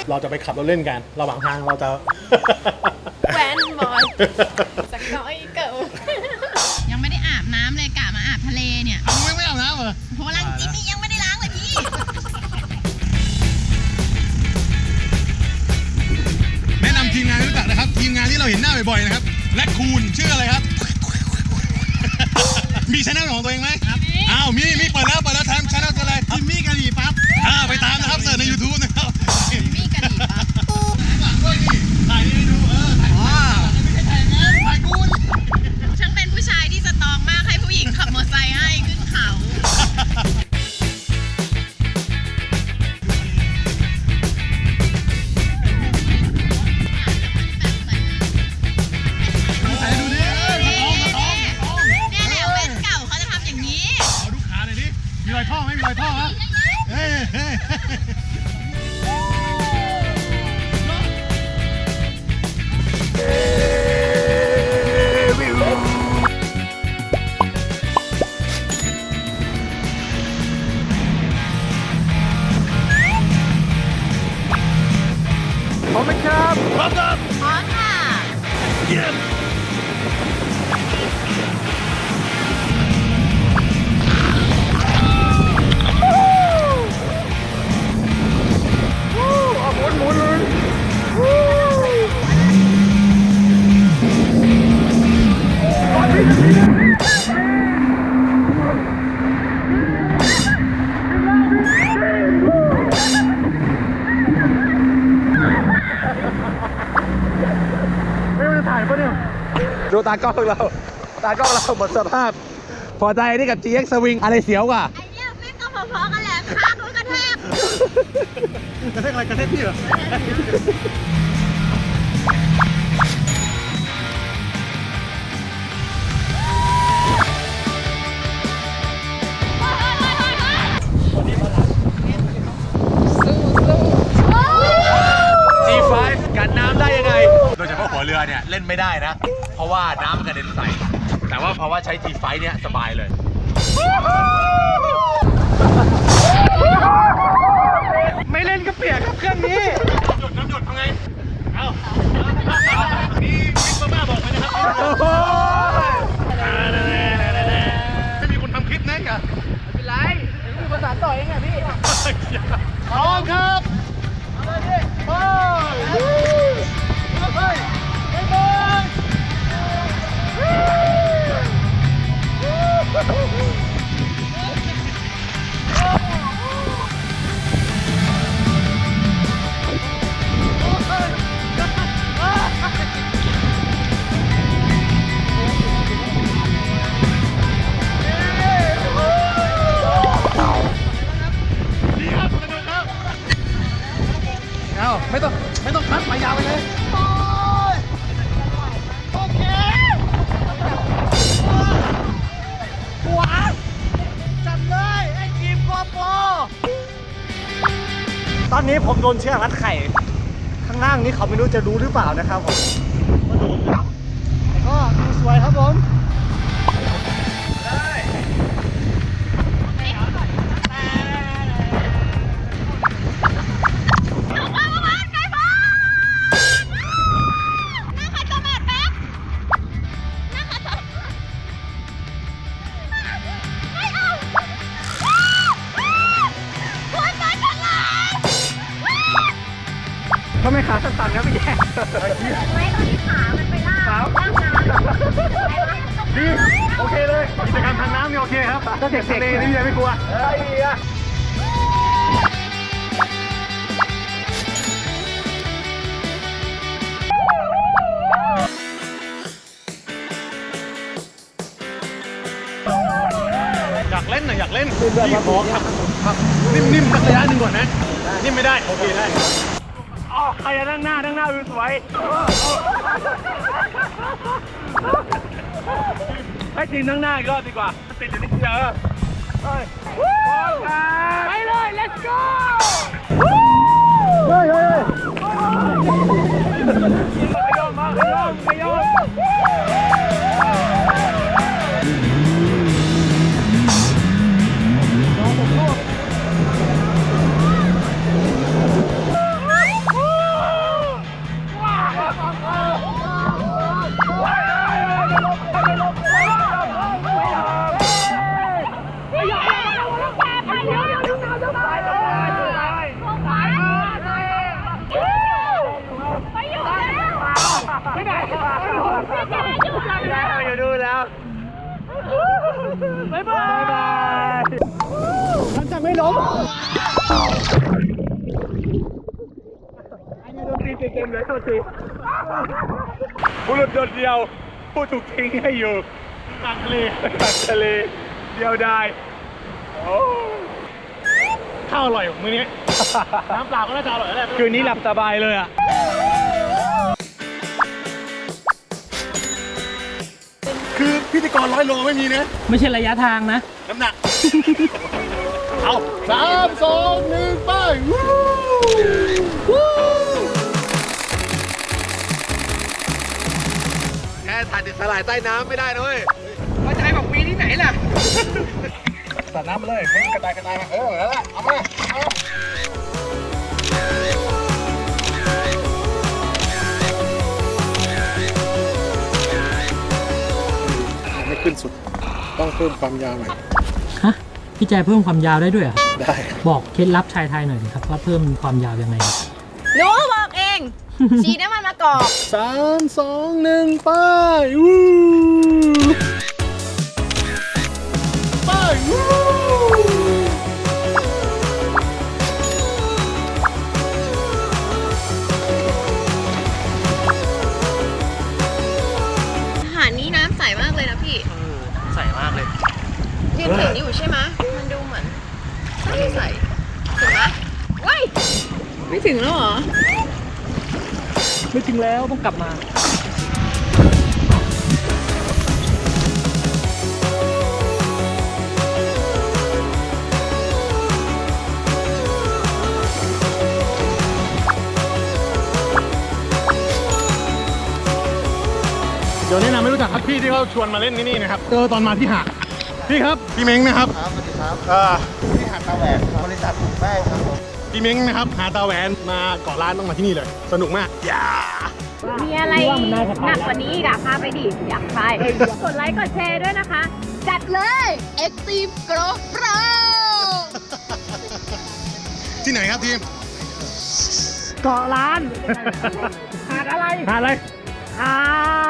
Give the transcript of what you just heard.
เราจะไปขับรถเล่นกันระหว่างทางเราจะแวนบอยสักน้อยเกิดยังไม่ได้อาบน้ำเลยกะมาอาบทะเลเนี่ยไม่อาบน้ำเหรอโหล้างจริงนี่ยังไม่ได้ล้างเลยพี่แนะนำทีมงานรู้จักนะครับทีมงานที่เราเห็นหน้าบ่อยๆนะครับและคูณชื่ออะไรครับมีช่องของตัวเองไหมอ้าวมีเปิดแล้วทำช่องอะไรจิมมี่กะหรี่ปั๊บไปตามนะครับเสิร์ชใน YouTube นะครับจิมมี่กะหรี่ปั๊บถ่ายนี่ให้ดูไม่ใช่ถ่ายงั้นถ่ายคูณช่างเป็นผู้ชายที่สตรองมากให้ผู้หญิงขับมอเตอร์ไซค์ให้ขึ้นเขามีรอยท่อไหมมีรอยท่อฮะเฮ้ยพร้อมไหมครับพร้อมครับพร้อมค่ะเยี่ยมหมุนเลยไม่ถ่ายปะเนี่ยดูตากล้องเราหมดสภาพพอใจนี่กับ GX Swing อะไรเสียวกว่าไอ้เนี่ยแม่งก็พอๆกันแหละข้างนู้นกระแทกอะไรกระแทกพี่เหรอG5 กันน้ำได้ยังไงโดยเฉพาะหัวเรือเนี่ยเล่นไม่ได้นะเพราะว่าน้ำกระเด็นใส่แต่ว่าเพราะว่าใช้ G5 เนี่ยสบายเลยไม่เล่นก็เปียกครับเครื่องนี้น้ำหยดทำไงเอานี่มิสเตอร์มาบอกไปนะครับไม่มีคนทำคลิปนะกะไม่เป็นไรมีภาษาต่อเองไงพี่พร้อมครับไปไปไม่ต้องคัดไปยาวไปเลยโอเคว้าวจัดเลยไอ้ทีมโกโปรตอนนี้ผมโดนเชือกรัดไข่ข้างล่างนี้เขาไม่รู้จะรู้หรือเปล่านะครับผมว่าโดนก็ดูสวยครับผมทำไมขาสั่นๆนะพี่แย่ไม่ตอนนี้ขามันไปล่าดีโอเคเลยกิจกรรมทางน้ำนี่โอเคครับถ้าเด็กทะเลนี่ยังไม่กลัวอยากเล่นพี่ขอครับนิ่มๆสักระยะหนึ่งก่อนนะนิ่มไม่ได้โอเคได้ใครจะนั่งหน้าวิวสวยให้ทีมนั่งหน้าอีกรอบดีกว่าติดอยู่นิดเดียวไปเลย let's go เฮ้ยขยม บ๊ายบายมันจะไม่ล้มอันนี้โดนตีเต็มเลยโทษทีผู้หลุดโดดเดียวผู้ถูกทิ้งให้อยู่กลางทะเลเดียวดายโอ้ข้าวอร่อยมื้อนี้ น้ำเปล่าก็น่าจะอร่อยแล้วแหละคืนนี้หลับสบายเลยอ่ะคือพิธีกร100 โลไม่มีนะ ไม่ใช่ระยะทางนะ น้ำหนัก เอา3 2 1ไปวู้วู้แค่ถ่ายติดสลายใต้น้ำไม่ได้นะเว้ย ว่าจะให้บอกปีที่ไหนล่ะ สาดน้ำมาเลยให้มันกระจายมาแล้วแหละเอามาไม่ขึ้นสุดต้องเพิ่มความยาวหน่อย ฮะ พี่แจเพิ่มความยาวได้ด้วยเหรอ่ะ ได้ บอกเคล็ดลับชายไทยหน่อยครับว่าเพิ่มความยาวยังไงครับ หนูบอกเอง ฉีดน้ำมันมะกอก 3 2 1ไปวู้ไปวู้ อาหารนี้น้ำใสมากเลยนะพี่ ใส่มากเลย ยืนเห็นอยู่ใช่ไหมมันดูเหมือนใสถึงไหมว้ยไม่ถึงแล้วเหรอ ไม่ถึงแล้วต้องกลับมา เดี๋ยวแนะนำให้รู้จักครับพี่ที่เขาชวนมาเล่นที่นี่นะครับเจอตอนมาที่หาดพี่ครับพี่เม้งนะครับ ครับสวัสดีครับที่หาดตาแหวกบริษัทปลูกแป้งครับผม พี่เม้งนะครับหาตาแหวนมาเกาะล้านต้องมาที่นี่เลยสนุกมากอย่า มีอะไรหนักกว่านี้อีกอะพาไปดิ อยากไปกดไลค์กดแชร์ด้วยนะคะ จัดเลย Active Grow Pro ที่ไหนครับทีม เกาะล้าน หาดอะไร หาดอะไร หาด